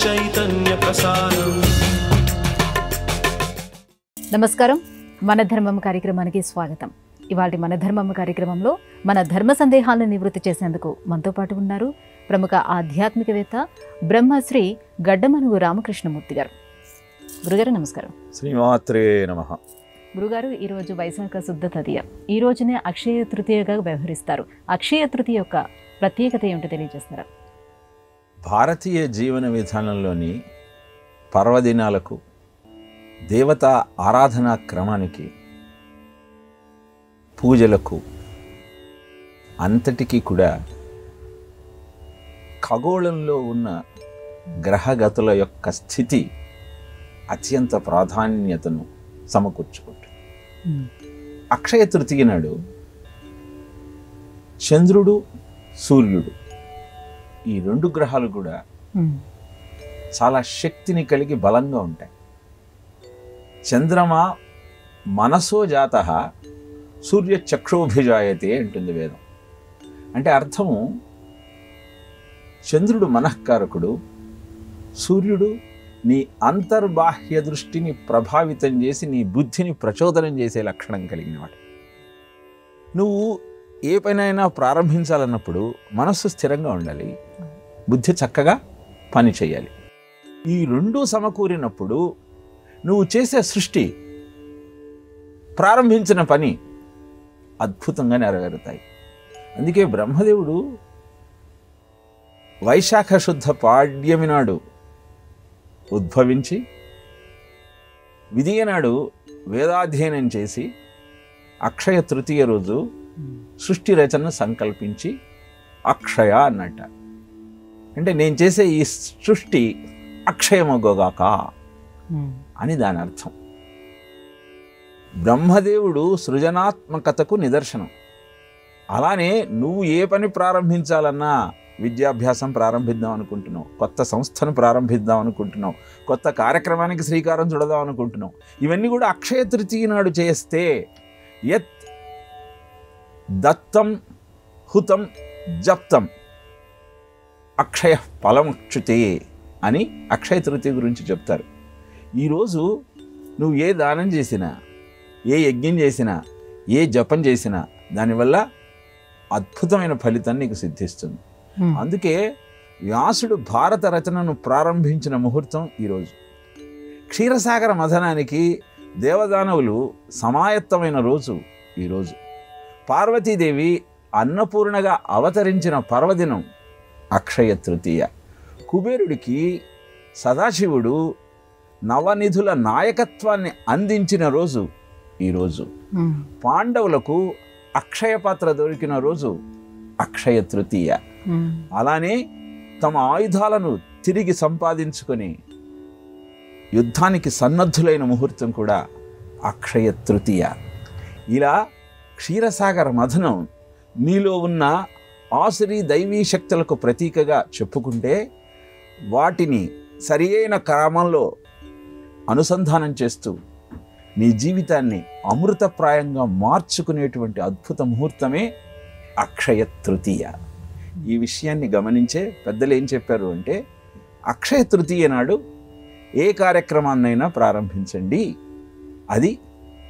చైతన్య ప్రసారం. నమస్కారం, మన ధర్మం కార్యక్రమానికి స్వాగతం. ఇవాళ మన ధర్మం కార్యక్రమంలో మన ధర్మ సందేహాలను నివృత్తి చేసేందుకు మనతో పాటు ఉన్నారు ప్రముఖ ఆధ్యాత్మికవేత్త బ్రహ్మశ్రీ గడ్డమనుగు రామకృష్ణమూర్తి గారు. గురుగారు నమస్కారం. శ్రీమాత్రే నమః. గురుగారు, ఈరోజు వైశాఖ శుద్ధ తదియ, ఈ రోజునే అక్షయ తృతీయగా వ్యవహరిస్తారు. అక్షయ తృతీయ యొక్క ప్రత్యేకత ఏమిటో తెలియజేస్తారా? భారతీయ జీవన విధానంలోని పర్వదినాలకు, దేవతా ఆరాధనా క్రమానికి, పూజలకు అంతటికీ కూడా ఖగోళంలో ఉన్న గ్రహగతుల యొక్క స్థితి అత్యంత ప్రాధాన్యతను సమకూర్చుకుంటుంది. అక్షయ తృతీయ నాడు చంద్రుడు, సూర్యుడు ఈ రెండు గ్రహాలు కూడా చాలా శక్తిని కలిగి బలంగా ఉంటాయి. చంద్రమా మనసో జాతః సూర్య చక్షోభిజాయతే అంటుంది వేదం. అంటే అర్థము, చంద్రుడు మనఃకారకుడు, సూర్యుడు నీ అంతర్బాహ్య దృష్టిని ప్రభావితం చేసి నీ బుద్ధిని ప్రచోదనం చేసే లక్షణం కలిగినవాడు. నువ్వు ఏ పనైనా ప్రారంభించాలన్నప్పుడు మనస్సు స్థిరంగా ఉండాలి, బుద్ధి చక్కగా పని చేయాలి. ఈ రెండూ సమకూరినప్పుడు నువ్వు చేసే సృష్టి, ప్రారంభించిన పని అద్భుతంగా నెరవేరుతాయి. అందుకే బ్రహ్మదేవుడు వైశాఖ శుద్ధ పాడ్యమి నాడు ఉద్భవించి విదియ నాడు వేదాధ్యయనం చేసి అక్షయ తృతీయ రోజు సృష్టి రచన సంకల్పించి అక్షయ అన్నట్ట. అంటే నేను చేసే ఈ సృష్టి అక్షయమొగగాక అని దాని అర్థం. బ్రహ్మదేవుడు సృజనాత్మకతకు నిదర్శనం. అలానే నువ్వు ఏ పని ప్రారంభించాలన్నా, విద్యాభ్యాసం ప్రారంభిద్దాం అనుకుంటున్నావు, కొత్త సంస్థను ప్రారంభిద్దాం అనుకుంటున్నావు, కొత్త కార్యక్రమానికి శ్రీకారం చుడదాం అనుకుంటున్నావు, ఇవన్నీ కూడా అక్షయ తృతీయ నాడు చేస్తే యత్ దత్తం హుతం జప్తం అక్షయ ఫలముచ్యుతే అని అక్షయ తృతీయ గురించి చెప్తారు. ఈరోజు నువ్వు ఏ దానం చేసినా, ఏ యజ్ఞం చేసినా, ఏ జపం చేసినా దానివల్ల అద్భుతమైన ఫలితం నీకు సిద్ధిస్తుంది. అందుకే వ్యాసుడు భారత రచనను ప్రారంభించిన ముహూర్తం ఈరోజు. క్షీరసాగర మథనానికి దేవదానవులు సమాయత్తమైన రోజు ఈరోజు. పార్వతీదేవి అన్నపూర్ణగా అవతరించిన పర్వదినం అక్షయ తృతీయ. కుబేరుడికి సదాశివుడు నవనిధుల నాయకత్వాన్ని అందించిన రోజు ఈరోజు. పాండవులకు అక్షయ పాత్ర దొరికిన రోజు అక్షయ తృతీయ. అలానే తమ ఆయుధాలను తిరిగి సంపాదించుకొని యుద్ధానికి సన్నద్ధులైన ముహూర్తం కూడా అక్షయ తృతీయ. ఇలా క్షీరసాగర మథనం నీలో ఉన్న ఆసురీ దైవీ శక్తులకు ప్రతీకగా చెప్పుకుంటే, వాటిని సరి అయిన క్రమంలో అనుసంధానం చేస్తూ నీ జీవితాన్ని అమృతప్రాయంగా మార్చుకునేటువంటి అద్భుత ముహూర్తమే అక్షయ తృతీయ. ఈ విషయాన్ని గమనించే పెద్దలు ఏం చెప్పారు అంటే, అక్షయ తృతీయ నాడు ఏ కార్యక్రమాన్నైనా ప్రారంభించండి, అది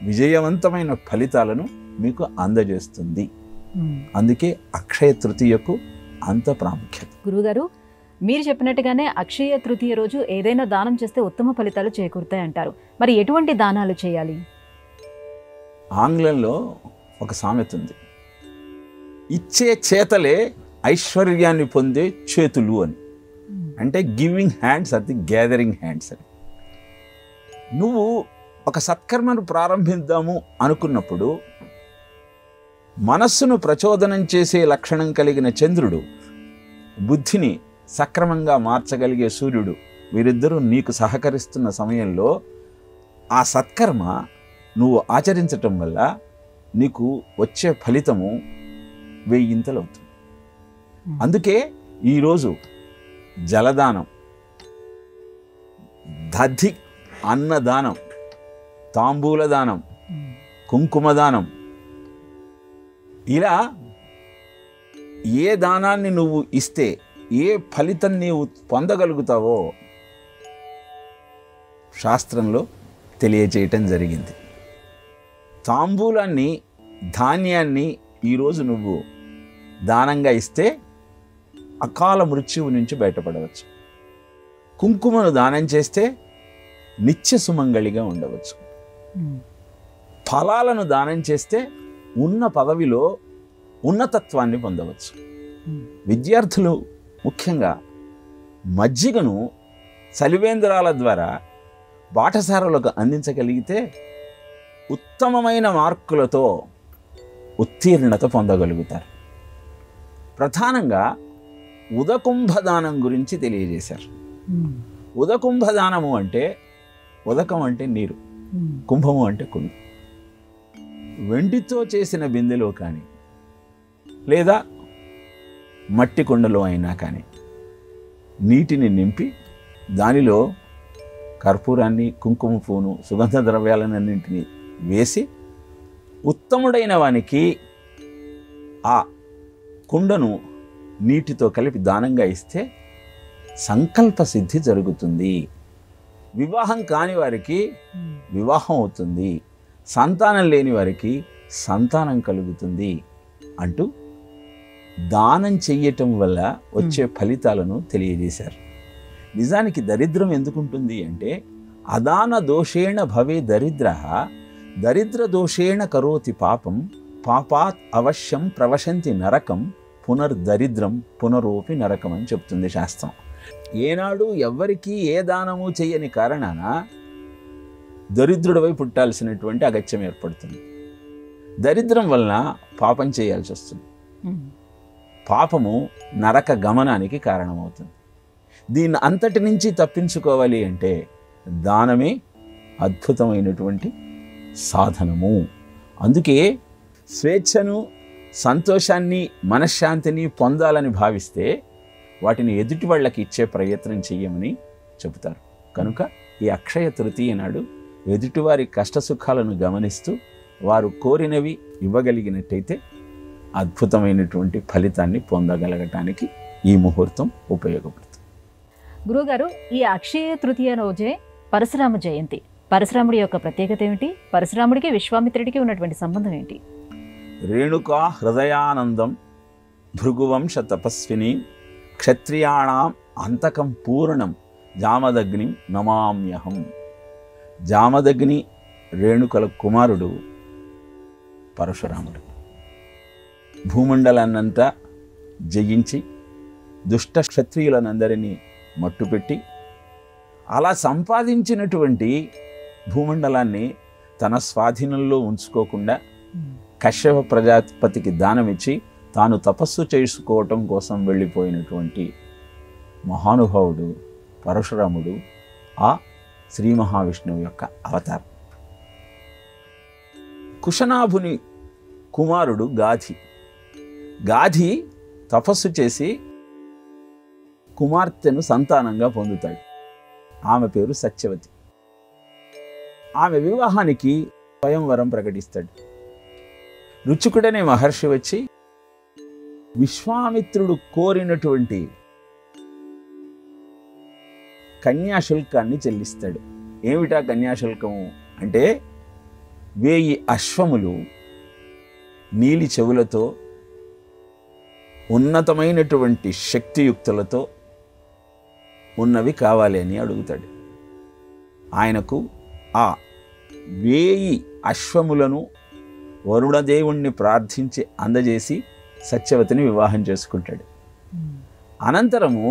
విజయవంతమైన ఫలితాలను మీకు అందజేస్తుంది. అందుకే అక్షయ తృతీయకు అంత ప్రాముఖ్యత. గురువుగారు, మీరు చెప్పినట్టుగానే అక్షయ తృతీయ రోజు ఏదైనా దానం చేస్తే ఉత్తమ ఫలితాలు చేకూరుతాయి అంటారు. మరి ఎటువంటి దానాలు చేయాలి? ఆంగ్లంలో ఒక సామెత ఉంది, ఇచ్చే చేతలే ఐశ్వర్యాన్ని పొందే చేతులు అని. అంటే giving hands or the gathering hands అని. నువ్వు ఒక సత్కర్మను ప్రారంభిద్దాము అనుకున్నప్పుడు మనస్సును ప్రచోదనం చేసే లక్షణం కలిగిన చంద్రుడు, బుద్ధిని సక్రమంగా మార్చగలిగే సూర్యుడు, వీరిద్దరూ నీకు సహకరిస్తున్న సమయంలో ఆ సత్కర్మ నువ్వు ఆచరించటం వల్ల నీకు వచ్చే ఫలితము 1000 అవుతుంది. అందుకే ఈరోజు జలదానం, దధి అన్నదానం, తాంబూల దానం, కుంకుమ దానం, ఇలా ఏ దానాన్ని నువ్వు ఇస్తే ఏ ఫలితం నీవు పొందగలుగుతావో శాస్త్రంలో తెలియజేయటం జరిగింది. తాంబూలాన్ని, ధాన్యాన్ని ఈరోజు నువ్వు దానంగా ఇస్తే అకాల మృత్యువు నుంచి బయటపడవచ్చు. కుంకుమను దానం చేస్తే నిత్య సుమంగళిగా ఉండవచ్చు. ఫలాలను దానం చేస్తే ఉన్న పదవిలో ఉన్నతత్వాన్ని పొందవచ్చు. విద్యార్థులు ముఖ్యంగా మజ్జిగను చలివేంద్రాల ద్వారా బాటసారులకు అందించగలిగితే ఉత్తమమైన మార్కులతో ఉత్తీర్ణత పొందగలుగుతారు. ప్రధానంగా ఉదకుంభదానం గురించి తెలియజేశారు. ఉదకుంభదానము అంటే, ఉదకం అంటే నీరు, కుంభము అంటే కుండ. వెండితో చేసిన బిందెలో కానీ లేదా మట్టి కుండలో అయినా కానీ నీటిని నింపి దానిలో కర్పూరాన్ని, కుంకుమ పువ్వును, సుగంధ ద్రవ్యాలన్నింటినీ వేసి ఉత్తముడైన వానికి ఆ కుండను నీటితో కలిపి దానంగా ఇస్తే సంకల్ప సిద్ధి జరుగుతుంది. వివాహం కాని వారికి వివాహం అవుతుంది, సంతానం లేని వారికి సంతానం కలుగుతుంది అంటూ దానం చెయ్యటం వల్ల వచ్చే ఫలితాలను తెలియజేశారు. నిజానికి దరిద్రం ఎందుకుంటుంది అంటే, అదాన దోషేణ భవే దరిద్ర, దరిద్ర దోషేణ కరోతి పాపం, పాపాత్ అవశ్యం ప్రవశంతి నరకం, పునర్దరిద్రం పునరోపి నరకం అని చెప్తుంది శాస్త్రం. ఏనాడు ఎవ్వరికీ ఏ దానము చెయ్యని కారణాన దరిద్రుడివై పుట్టాల్సినటువంటి అగత్యం ఏర్పడుతుంది. దరిద్రం వలన పాపం చేయాల్సి వస్తుంది. పాపము నరక గమనానికి కారణమవుతుంది. దీన్ని అంతటి నుంచి తప్పించుకోవాలి అంటే దానమే అద్భుతమైనటువంటి సాధనము. అందుకే స్వేచ్ఛను, సంతోషాన్ని, మనశ్శాంతిని పొందాలని భావిస్తే వాటిని ఎదుటి వాళ్ళకి ఇచ్చే ప్రయత్నం చెయ్యమని చెబుతారు. కనుక ఈ అక్షయ తృతీయ నాడు ఎదుటివారి కష్టసుఖాలను గమనిస్తూ వారు కోరినవి ఇవ్వగలిగినట్టయితే అద్భుతమైనటువంటి ఫలితాన్ని పొందగలగటానికి ఈ ముహూర్తం ఉపయోగపడుతుంది. గురువుగారు, ఈ అక్షయ తృతీయ రోజే పరశురామ జయంతి. పరశురాముడి యొక్క ప్రత్యేకత ఏమిటి? పరశురాముడికి విశ్వామిత్రుడికి ఉన్నటువంటి సంబంధం ఏంటి? రేణుకా హృదయానందం భృగువంశ తపస్విని క్షత్రియాణం అంతకం పూర్ణం జామదగ్ని నమామ్యహం. జామదగ్ని రేణుకల కుమారుడు పరశురాముడు. భూమండలాన్నంతా జయించి దుష్ట క్షత్రియులనందరినీ మట్టుపెట్టి అలా సంపాదించినటువంటి భూమండలాన్ని తన స్వాధీనంలో ఉంచుకోకుండా కశ్యప ప్రజాపతికి దానమిచ్చి తాను తపస్సు చేసుకోవటం కోసం వెళ్ళిపోయినటువంటి మహానుభావుడు పరశురాముడు ఆ శ్రీ మహావిష్ణువు యొక్క అవతారం. కుశనాభుని కుమారుడు గాధి. గాధి తపస్సు చేసి కుమార్తెను సంతానంగా పొందుతాడు. ఆమె పేరు సత్యవతి. ఆమె వివాహానికి స్వయంవరం ప్రకటిస్తాడు. రుచికుడనే మహర్షి వచ్చి విశ్వామిత్రుడు కోరినటువంటి కన్యాశుల్కాన్ని చెల్లిస్తాడు. ఏమిటా కన్యాశుల్కము అంటే 1000 అశ్వములు నీలి చెవులతో ఉన్నతమైనటువంటి శక్తియుక్తులతో ఉన్నవి కావాలి అని అడుగుతాడు. ఆయనకు ఆ 1000 అశ్వములను వరుణదేవుణ్ణి ప్రార్థించి అందజేసి సత్యవతిని వివాహం చేసుకుంటాడు. అనంతరము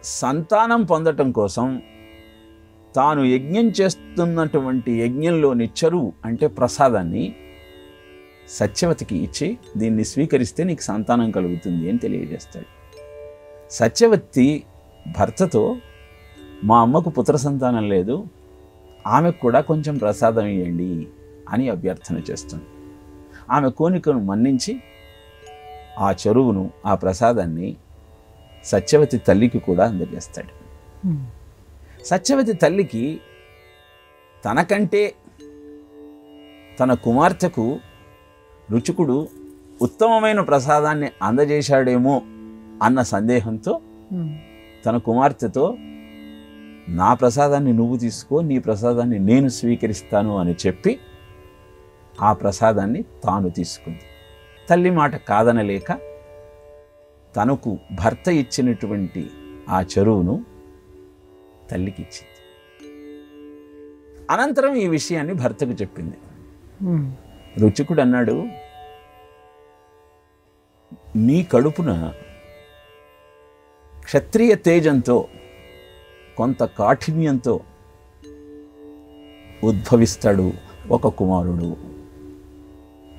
సంతానం పొందటం కోసం తాను యజ్ఞం చేస్తున్నటువంటి యజ్ఞంలోని చెరువు అంటే ప్రసాదాన్ని సత్యవతికి ఇచ్చి దీన్ని స్వీకరిస్తే నీకు సంతానం కలుగుతుంది అని తెలియజేస్తాడు. సత్యవతి భర్తతో మా అమ్మకు పుత్ర సంతానం లేదు, ఆమెకు కూడా కొంచెం ప్రసాదం ఇవ్వండి అని అభ్యర్థన చేస్తుంది. ఆమె కోరికను మన్నించి ఆ చెరువును, ఆ ప్రసాదాన్ని సత్యవతి తల్లికి కూడా అందజేస్తాడు. సత్యవతి తల్లికి తనకంటే తన కుమార్తెకు రుచికుడు ఉత్తమమైన ప్రసాదాన్ని అందజేశాడేమో అన్న సందేహంతో తన కుమార్తెతో నా ప్రసాదాన్ని నువ్వు తీసుకో, నీ ప్రసాదాన్ని నేను స్వీకరిస్తాను అని చెప్పి ఆ ప్రసాదాన్ని తాను తీసుకుంది. తల్లి మాట కాదనలేక తనకు భర్త ఇచ్చినటువంటి ఆ చెరువును తల్లికి ఇచ్చింది. అనంతరం ఈ విషయాన్ని భర్తకు చెప్పింది. రుచికుడు అన్నాడు, నీ కడుపున క్షత్రియ తేజంతో కొంత కాఠిన్యంతో ఉద్భవిస్తాడు ఒక కుమారుడు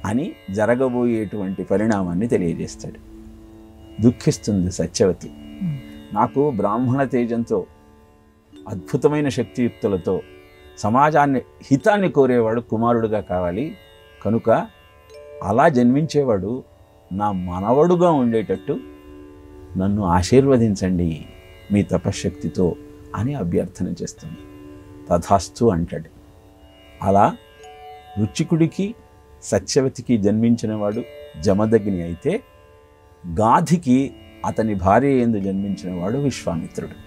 అని జరగబోయేటువంటి పరిణామాన్ని తెలియజేస్తాడు. దుఃఖిస్తుంది సత్యవతి. నాకు బ్రాహ్మణ తేజంతో అద్భుతమైన శక్తియుక్తులతో సమాజాన్ని హితాన్ని కోరేవాడు కుమారుడుగా కావాలి, కనుక అలా జన్మించేవాడు నా మనవడుగా ఉండేటట్టు నన్ను ఆశీర్వదించండి మీ తపశ్శక్తితో అని అభ్యర్థన చేస్తుంది. తథాస్తు అంటాడు. అలా రుచికుడికి సత్యవతికి జన్మించినవాడు జమదగ్ని అయితే, గాధికి అతని భార్య యందు జన్మించినవాడు విశ్వామిత్రుడు.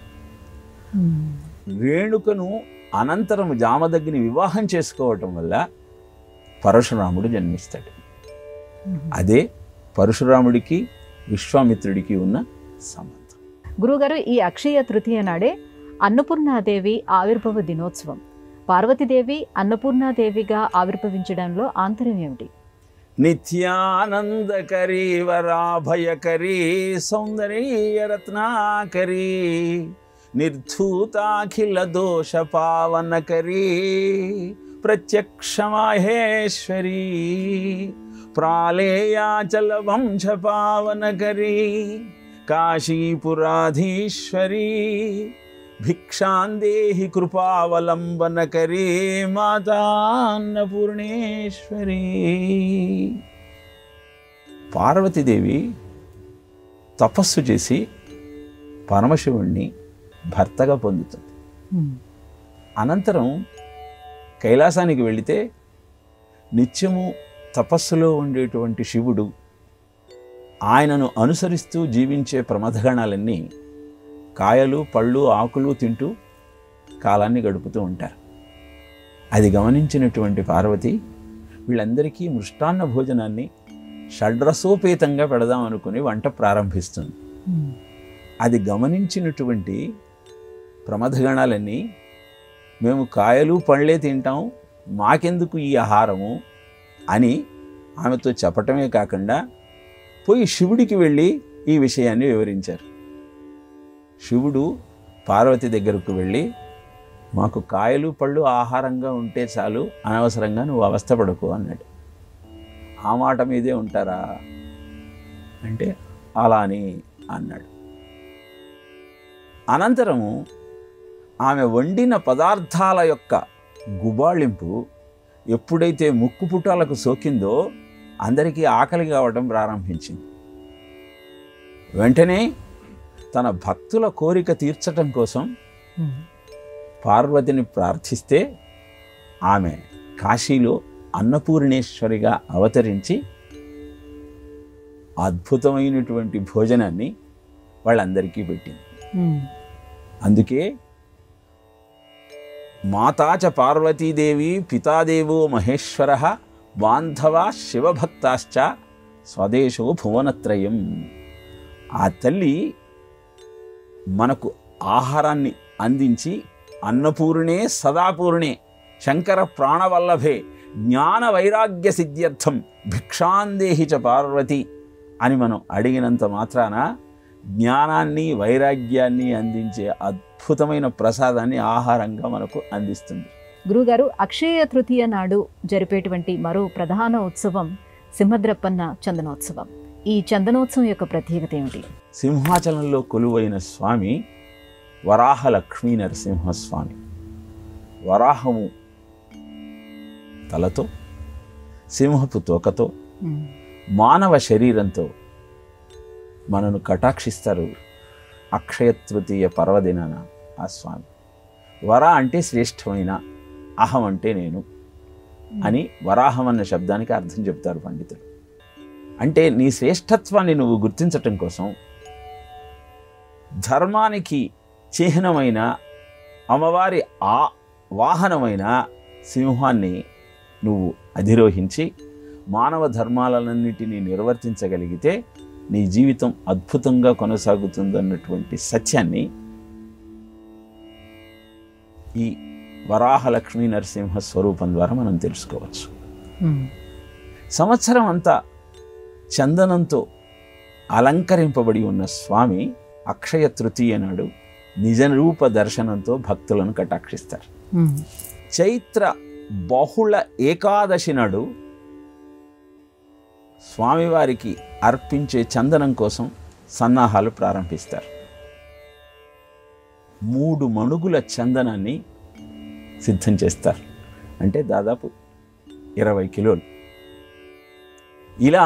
రేణుకను అనంతరం జామదగ్ని వివాహం చేసుకోవటం వల్ల పరశురాముడు జన్మిస్తాడు. అదే పరశురాముడికి విశ్వామిత్రుడికి ఉన్న సంబంధం. గురుగారు, ఈ అక్షయ తృతీయ నాడే అన్నపూర్ణాదేవి ఆవిర్భవ దినోత్సవం. పార్వతీదేవి అన్నపూర్ణాదేవిగా ఆవిర్భవించడంలో ఆంతర్యం ఏమిటి? నిత్యానందకరీ వరాభయకరీ సౌందర్యరత్నాకరీ నిర్ధూతాఖిల దోష పావనకరీ ప్రత్యక్ష మాహేశ్వరీ ప్రాళేయాచల వంశ పావనకరీ కాశీపురాధీశ్వరీ భిక్షాందేహి కృపావలంబనకరీ మాతా అన్నపూర్ణేశ్వరీ. పార్వతీదేవి తపస్సు చేసి పరమశివుణ్ణి భర్తగా పొందుతుంది. అనంతరం కైలాసానికి వెళితే నిత్యము తపస్సులో ఉండేటువంటి శివుడు ఆయనను అనుసరిస్తూ జీవించే ప్రమథగణాలన్నీ కాయలు పళ్ళు ఆకులు తింటూ కాలాన్ని గడుపుతూ ఉంటారు. అది గమనించినటువంటి పార్వతి వీళ్ళందరికీ మృష్టాన్న భోజనాన్ని షడ్రసోపేతంగా పెడదాం అనుకుని వంట ప్రారంభిస్తుంది. అది గమనించినటువంటి ప్రమథగణాలన్నీ మేము కాయలు పళ్ళే తింటాం, మాకెందుకు ఈ ఆహారము అని ఆమెతో చెప్పటమే కాకుండా పోయి శివుడికి వెళ్ళి ఈ విషయాన్ని వివరించారు. శివుడు పార్వతి దగ్గరకు వెళ్ళి, మాకు కాయలు పళ్ళు ఆహారంగా ఉంటే చాలు, అనవసరంగా నువ్వు అవస్థపడకు అన్నాడు. ఆ మాట మీదే ఉంటారా అంటే అలాని అన్నాడు. అనంతరము ఆమె వండిన పదార్థాల యొక్క గుబాళింపు ఎప్పుడైతే ముక్కు పుటాలకు సోకిందో అందరికీ ఆకలి కావడం ప్రారంభించింది. వెంటనే తన భక్తుల కోరిక తీర్చటం కోసం పార్వతిని ప్రార్థిస్తే ఆమె కాశీలో అన్నపూర్ణేశ్వరిగా అవతరించి అద్భుతమైనటువంటి భోజనాన్ని వాళ్ళందరికీ పెట్టింది. అందుకే మాతాచ పార్వతీదేవి పితాదేవో మహేశ్వర బాంధవా శివభక్తాశ్చ స్వదేశో భువనత్రయం. ఆ తల్లి మనకు ఆహారాన్ని అందించి అన్నపూర్ణే సదాపూర్ణే శంకర ప్రాణవల్లభే జ్ఞాన వైరాగ్య సిద్ధ్యర్థం భిక్షాందేహి చ పార్వతి అని మనం అడిగినంత మాత్రాన జ్ఞానాన్ని వైరాగ్యాన్ని అందించే అద్భుతమైన ప్రసాదాన్ని ఆహారంగా మనకు అందిస్తుంది. గురుగారు, అక్షయ తృతీయ నాడు జరిపేటువంటి మరో ప్రధాన ఉత్సవం సింహద్రప్పన్న చందనోత్సవం. ఈ చందనోత్సవం యొక్క ప్రత్యేకత ఏమిటి? సింహాచలంలో కొలువైన స్వామి వరాహ లక్ష్మీ నరసింహస్వామి. వరాహము తలతో, సింహపు తోకతో, మానవ శరీరంతో మనను కటాక్షిస్తారు అక్షయ తృతీయ పర్వదినాన ఆ స్వామి. వర అంటే శ్రేష్టమైన, అహం అంటే నేను అని వరాహం అన్న శబ్దానికి అర్థం చెప్తారు పండితులు. అంటే నీ శ్రేష్టత్వాన్ని నువ్వు గుర్తించటం కోసం ధర్మానికి చిహ్నమైన అమ్మవారి ఆ వాహనమైన సింహాన్ని నువ్వు అధిరోహించి మానవ ధర్మాలన్నిటినీ నిర్వర్తించగలిగితే నీ జీవితం అద్భుతంగా కొనసాగుతుందన్నటువంటి సత్యాన్ని ఈ వరాహ లక్ష్మీ నరసింహ స్వరూపం ద్వారా మనం తెలుసుకోవచ్చు. సంవత్సరం అంతా చందనంతో అలంకరింపబడి ఉన్న స్వామి అక్షయ తృతీయ నాడు నిజ రూప దర్శనంతో భక్తులను కటాక్షిస్తారు. చైత్ర బహుళ ఏకాదశి నాడు స్వామివారికి అర్పించే చందనం కోసం సన్నాహాలు ప్రారంభిస్తారు. 3 మణుగుల చందనాన్ని సిద్ధం చేస్తారు, అంటే దాదాపు 20 కిలోలు. ఇలా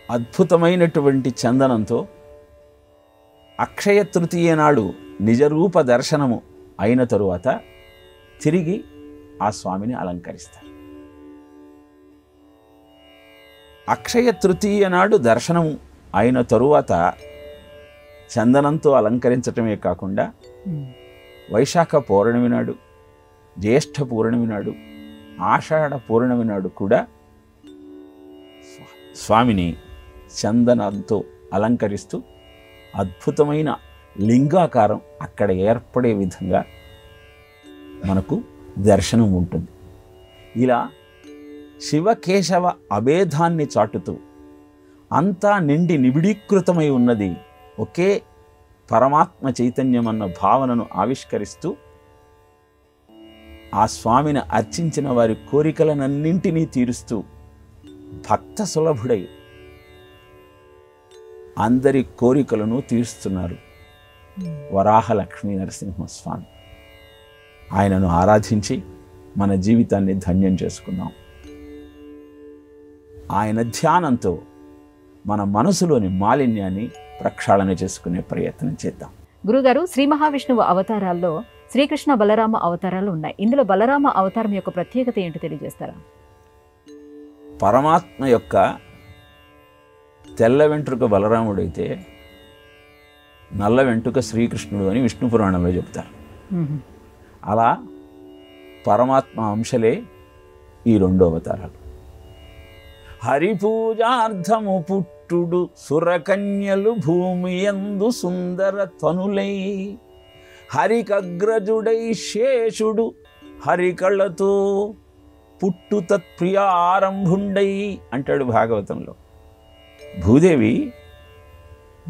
అద్భుతమైనటువంటి చందనంతో అక్షయ తృతీయ నాడు నిజరూప దర్శనము అయిన తరువాత తిరిగి ఆ స్వామిని అలంకరిస్తారు. అక్షయ తృతీయ నాడు దర్శనం అయిన తరువాత చందనంతో అలంకరించటమే కాకుండా వైశాఖ పౌర్ణమి నాడు, జ్యేష్ఠ పౌర్ణమి నాడు, ఆషాఢ పౌర్ణమి నాడు కూడా స్వామిని చందనంతో అలంకరిస్తూ అద్భుతమైన లింగాకారం అక్కడ ఏర్పడే విధంగా మనకు దర్శనం ఉంటుంది. ఇలా శివకేశవ అభేదాన్ని చాటుతూ అంతా నిండి నిబిడీకృతమై ఉన్నది ఒకే పరమాత్మ చైతన్యం అన్న భావనను ఆవిష్కరిస్తూ ఆ స్వామిని అర్చించిన వారి కోరికలనన్నింటినీ తీరుస్తూ భక్త సులభుడై అందరి కోరికలను తీరుస్తున్నారు వరాహ లక్ష్మీ నరసింహస్వామి. ఆయనను ఆరాధించి మన జీవితాన్ని ధన్యం చేసుకుందాం. ఆయన ధ్యానంతో మన మనసులోని మాలిన్యాన్ని ప్రక్షాళన చేసుకునే ప్రయత్నం చేద్దాం. గురుగారు, శ్రీ మహావిష్ణువు అవతారాల్లో శ్రీకృష్ణ బలరామ అవతారాలు ఉన్నాయి. ఇందులో బలరామ అవతారం యొక్క ప్రత్యేకత ఏంటో తెలియజేస్తారా? పరమాత్మ యొక్క తెల్ల వెంట్రుక బలరాముడైతే నల్ల వెంట్రుక శ్రీకృష్ణుడు అని విష్ణు పురాణంలో చెప్తారు. అలా పరమాత్మ అంశలే ఈ 2 అవతారాలు. హరిపూజార్థము పుట్టుడు సురకన్యలు భూమి యందు సుందర తనులై, హరికగ్రజుడై శేషుడు హరికళ్ళతో పుట్టు తత్ప్రియారంభుండై అంటాడు భాగవతంలో. భూదేవి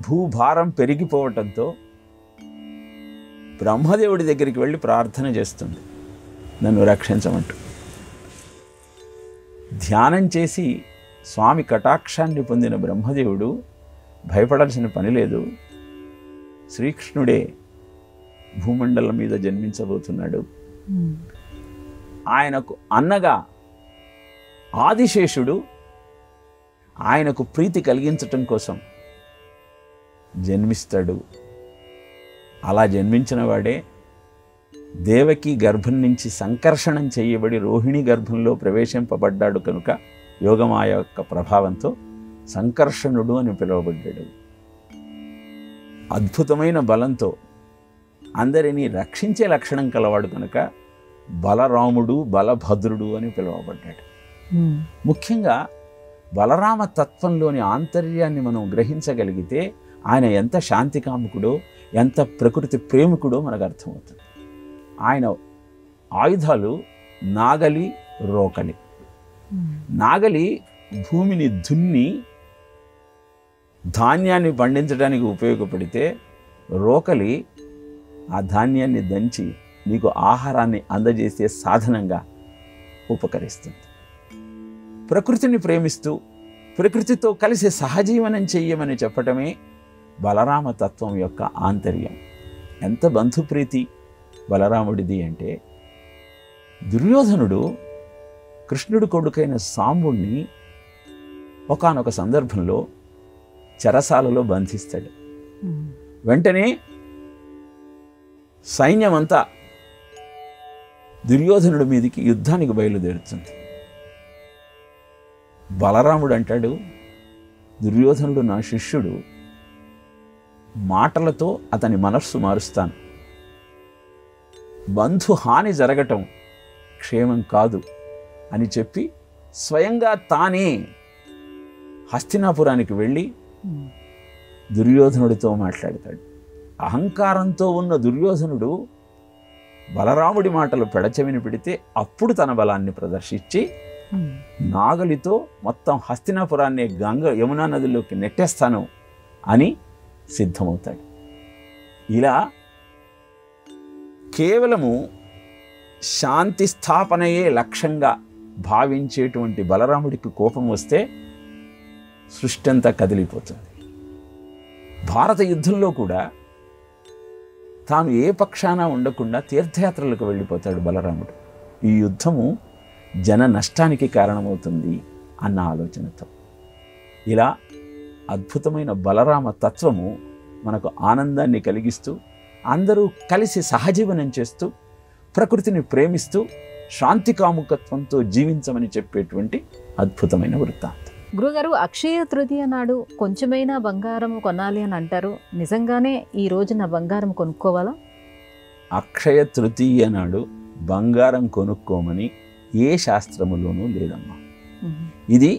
భూభారం పెరిగిపోవటంతో బ్రహ్మదేవుడి దగ్గరికి వెళ్ళి ప్రార్థన చేస్తుంది, నన్ను రక్షించమంటూ. ధ్యానం చేసి స్వామి కటాక్షాన్ని పొందిన బ్రహ్మదేవుడు భయపడాల్సిన పని లేదు, శ్రీకృష్ణుడే భూమండలం మీద జన్మించబోతున్నాడు. ఆయనకు అన్నగా ఆదిశేషుడు ఆయనకు ప్రీతి కలిగించటం కోసం జన్మిస్తాడు. అలా జన్మించిన వాడే దేవకి గర్భం నుంచి సంకర్షణం చేయబడి రోహిణి గర్భంలో ప్రవేశింపబడ్డాడు కనుక యోగమాయ యొక్క ప్రభావంతో సంకర్షణుడు అని పిలువబడ్డాడు. అద్భుతమైన బలంతో అందరినీ రక్షించే లక్షణం కలవాడు కనుక బలరాముడు బలభద్రుడు అని పిలువబడ్డాడు. ముఖ్యంగా బలరామ తత్వంలోని ఆంతర్యాన్ని మనం గ్రహించగలిగితే ఆయన ఎంత శాంతికాముకుడో ఎంత ప్రకృతి ప్రేమికుడో మనకు అర్థమవుతుంది. ఆయన ఆయుధాలు నాగలి, రోకలి. నాగలి భూమిని దున్ని ధాన్యాన్ని పండించడానికి ఉపయోగపడితే రోకలి ఆ ధాన్యాన్ని దంచి నీకు ఆహారాన్ని అందజేసే సాధనంగా ఉపకరిస్తుంది. ప్రకృతిని ప్రేమిస్తూ ప్రకృతితో కలిసి సహజీవనం చెయ్యమని చెప్పటమే బలరామ తత్వం యొక్క ఆంతర్యం. ఎంత బంధుప్రీతి బలరాముడిది అంటే, దుర్యోధనుడు కృష్ణుడి కొడుకైన సాంబుణ్ణి ఒకానొక సందర్భంలో చెరసాలలో బంధిస్తాడు. వెంటనే సైన్యమంతా దుర్యోధనుడి మీదికి యుద్ధానికి బయలుదేరుతుంది. బలరాముడు అంటాడు, దుర్యోధనుడు నా శిష్యుడు, మాటలతో అతని మనస్సు మారుస్తాను, బంధుహాని జరగటం క్షేమం కాదు అని చెప్పి స్వయంగా తానే హస్తినాపురానికి వెళ్ళి దుర్యోధనుడితో మాట్లాడతాడు. అహంకారంతో ఉన్న దుర్యోధనుడు బలరాముడి మాటలు పెడచెవిని పెడితే అప్పుడు తన బలాన్ని ప్రదర్శించి నాగలితో మొత్తం హస్తినాపురాన్ని యమునా నదిలోకి నెట్టేస్తాను అని సిద్ధమవుతాడు. ఇలా కేవలము శాంతి స్థాపనయే లక్ష్యంగా భావించేటువంటి బలరాముడికి కోపం వస్తే సృష్టి అంతా కదిలిపోతుంది. భారత యుద్ధంలో కూడా తాను ఏ పక్షాన ఉండకుండా తీర్థయాత్రలకు వెళ్ళిపోతాడు బలరాముడు. ఈ యుద్ధము జన నష్టానికి కారణమవుతుంది అన్న ఆలోచనతో. ఇలా అద్భుతమైన బలరామ తత్వము మనకు ఆనందాన్ని కలిగిస్తూ అందరూ కలిసి సహజీవనం చేస్తూ ప్రకృతిని ప్రేమిస్తూ శాంతి కాముకత్వంతో జీవించమని చెప్పేటువంటి అద్భుతమైన వృత్తాంతం. గురుగారు, అక్షయ తృతీయ నాడు కొంచెమైనా బంగారం కొనాలి అని అంటారు. నిజంగానే ఈ రోజున బంగారం కొనుక్కోవాలా? అక్షయ తృతీయ నాడు బంగారం కొనుక్కోమని ఏ శాస్త్రములోనూ లేదమ్మా. ఇది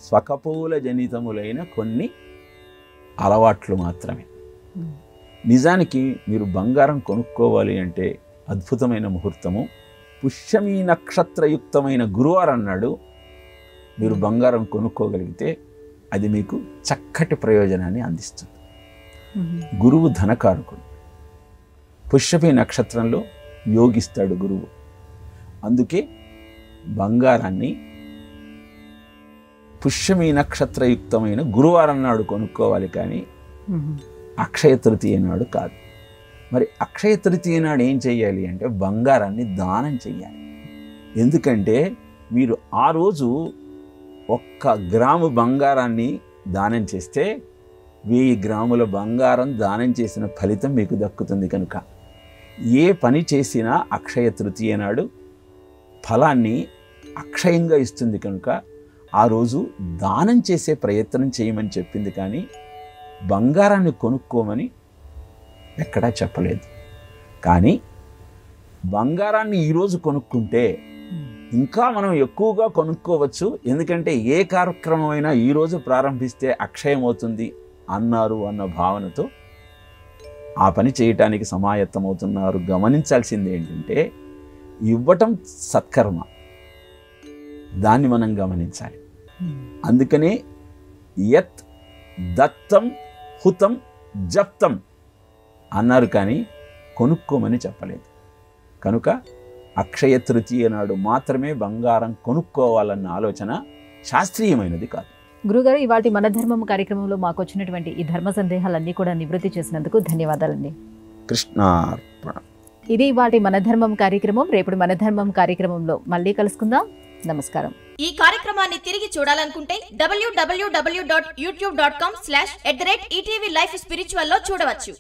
స్వకపోల జనితములైన కొన్ని అలవాట్లు మాత్రమే. నిజానికి మీరు బంగారం కొనుక్కోవాలి అంటే అద్భుతమైన ముహూర్తము పుష్యమీ నక్షత్రయుక్తమైన గురువారం నాడు మీరు బంగారం కొనుక్కోగలిగితే అది మీకు చక్కటి ప్రయోజనాన్ని అందిస్తుంది. గురువు ధనకారకుడు. పుష్యమీ నక్షత్రంలో యోగిస్తాడు గురువు. అందుకే బంగారాన్ని పుష్యమీ నక్షత్రయుక్తమైన గురువారం నాడు కొనుక్కోవాలి, కానీ అక్షయ తృతీయ నాడు కాదు. మరి అక్షయ తృతీయ నాడు ఏం చెయ్యాలి అంటే బంగారాన్ని దానం చెయ్యాలి. ఎందుకంటే మీరు ఆ రోజు 1 గ్రాము బంగారాన్ని దానం చేస్తే 1000 గ్రాముల బంగారం దానం చేసిన ఫలితం మీకు దక్కుతుంది. కనుక ఏ పని చేసినా అక్షయ తృతీయ నాడు ఫలాన్ని అక్షయంగా ఇస్తుంది. కనుక ఆ రోజు దానం చేసే ప్రయత్నం చేయమని చెప్పింది, కానీ బంగారాన్ని కొనుక్కోమని ఎక్కడా చెప్పలేదు. కానీ బంగారాన్ని ఈరోజు కొనుక్కుంటే ఇంకా మనం ఎక్కువగా కొనుక్కోవచ్చు. ఎందుకంటే ఏ కార్యక్రమమైనా ఈరోజు ప్రారంభిస్తే అక్షయం అవుతుంది అన్నారు అన్న భావనతో ఆ పని చేయటానికి సమాయత్తమవుతున్నారు. గమనించాల్సింది ఏంటంటే ఇవ్వటం సత్కర్మ, దాన్ని మనం గమనించాలి. అందుకనే యత్ దత్తం హుతం జప్తం అన్నారు, కానీ కొనుక్కోమని చెప్పలేదు. కనుక అక్షయ తృతీయ నాడు మాత్రమే బంగారం కొనుక్కోవాలన్న ఆలోచన శాస్త్రీయమైనది కాదు. గురుగారు, ఇవాటి మన ధర్మం కార్యక్రమంలో మాకు వచ్చినటువంటి ఈ ధర్మ సందేహాలన్నీ కూడా నివృత్తి చేసినందుకు ధన్యవాదాలండి. కృష్ణార్పణ. ఇది ఇవాటి మన ధర్మం కార్యక్రమం. రేపు మన ధర్మం కార్యక్రమంలో మళ్ళీ కలుసుకుందాం. నమస్కారం. ఈ కార్యక్రమాన్ని తిరిగి చూడాలనుకుంటే www.youtube.com/@ETV Life Spiritual లో చూడవచ్చు.